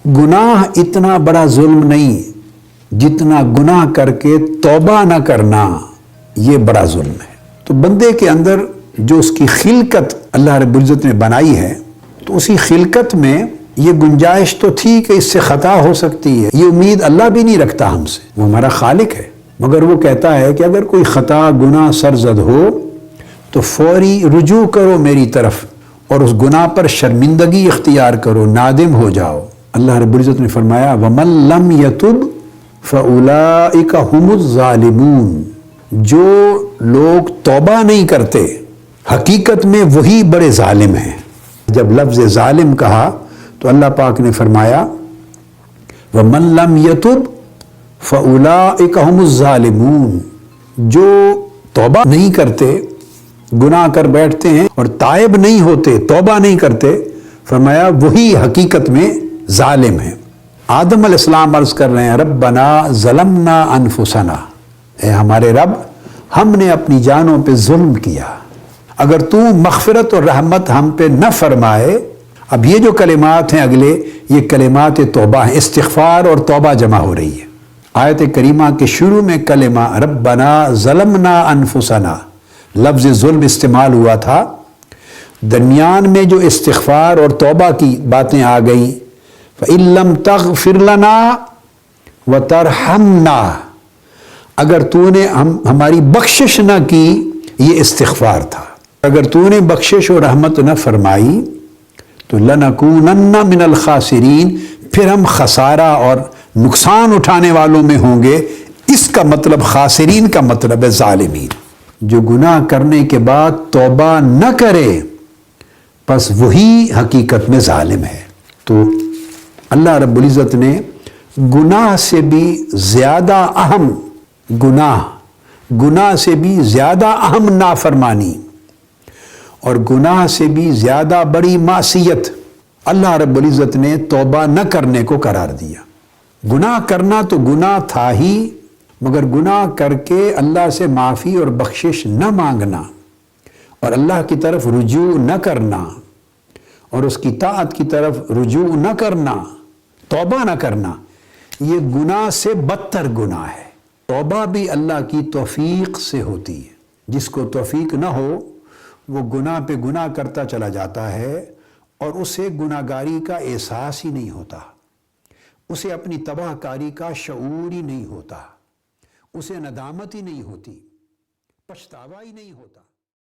गुनाह इतना बड़ा जुल्म नहीं जितना गुनाह करके तौबा ना करना, ये बड़ा जुल्म है। तो बंदे के अंदर जो उसकी खिलकत अल्लाह रब्बुल इज़्ज़त ने बनाई है, तो उसी खिलकत में ये गुंजाइश तो थी कि इससे खता हो सकती है। ये उम्मीद अल्लाह भी नहीं रखता हमसे, वो हमारा खालिक है। मगर वो कहता है कि अगर कोई खता गुनाह सरजद हो तो फौरी रुजू करो मेरी तरफ और उस गुनाह पर शर्मिंदगी इख्तियार करो, नादिम हो जाओ। अल्लाह रब्बुल इज़्ज़त ने फरमाया वमन लम यतुब फउलाइका हुमुज़ ज़ालिमून, जो लोग तौबा नहीं करते हकीकत में वही बड़े जालिम हैं। जब लफ्ज़ जालिम कहा तो अल्लाह पाक ने फरमाया वमन लम यतुब फउलाइका हुमुज़ ज़ालिमून, जो तौबा नहीं करते, गुनाह कर बैठते हैं और ताइब नहीं होते, तौबा नहीं करते, फरमाया वही हकीकत में जालिम है। आदम अलैहिस्सलाम अर्ज़ कर रहे हैं रब्बना ज़लमना अनफुसना, ए हमारे रब हमने अपनी जानों पे जुल्म किया, अगर तू मग़फ़िरत और रहमत हम पे न फरमाए। अब ये जो कलिमात हैं अगले, ये कलिमात तौबा हैं, इस्तिग़फ़ार और तौबा जमा हो रही है। आयत करीमा के शुरू में कलिमा रब्बना ज़लमना अनफुसना, लफ्ज़ जुल्म इस्तेमाल हुआ था, दरमियान में जो इस्तिग़फ़ार और तौबा की बातें आ गई, फ़इल्लम तग़फ़िर लना व तरहमना, अगर तूने हमारी बख्शिश न की, ये इस्तिग़फ़ार था। अगर तूने बख्शिश और रहमत न फरमाई तो लनकूनन्ना मिनल खासिरीन, फिर हम खसारा और नुकसान उठाने वालों में होंगे। इसका मतलब खासिरीन का मतलब है ज़ालिमीन। जो गुनाह करने के बाद तौबा न करे बस वही हकीकत में ज़ालिम है। तो अल्लाह रब्बुल इज़्ज़त ने गुनाह से भी ज़्यादा अहम गुनाह से भी ज़्यादा अहम नाफरमानी और गुनाह से भी ज़्यादा बड़ी मासियत अल्लाह रब्बुल इज़्ज़त ने तौबा न करने को करार दिया। गुनाह करना तो गुनाह था ही, मगर गुनाह करके अल्लाह से माफ़ी और बख्शिश न मांगना और अल्लाह की तरफ रुजू न करना और उसकी ताअत की तरफ रुजू न करना, तौबा न करना, ये गुनाह से बदतर गुनाह है। तौबा भी अल्लाह की तौफीक से होती है। जिसको तौफीक न हो वो गुनाह पे गुनाह करता चला जाता है और उसे गुनाहगारी का एहसास ही नहीं होता, उसे अपनी तबाहकारी का शऊर ही नहीं होता, उसे नदामत ही नहीं होती, पछतावा ही नहीं होता।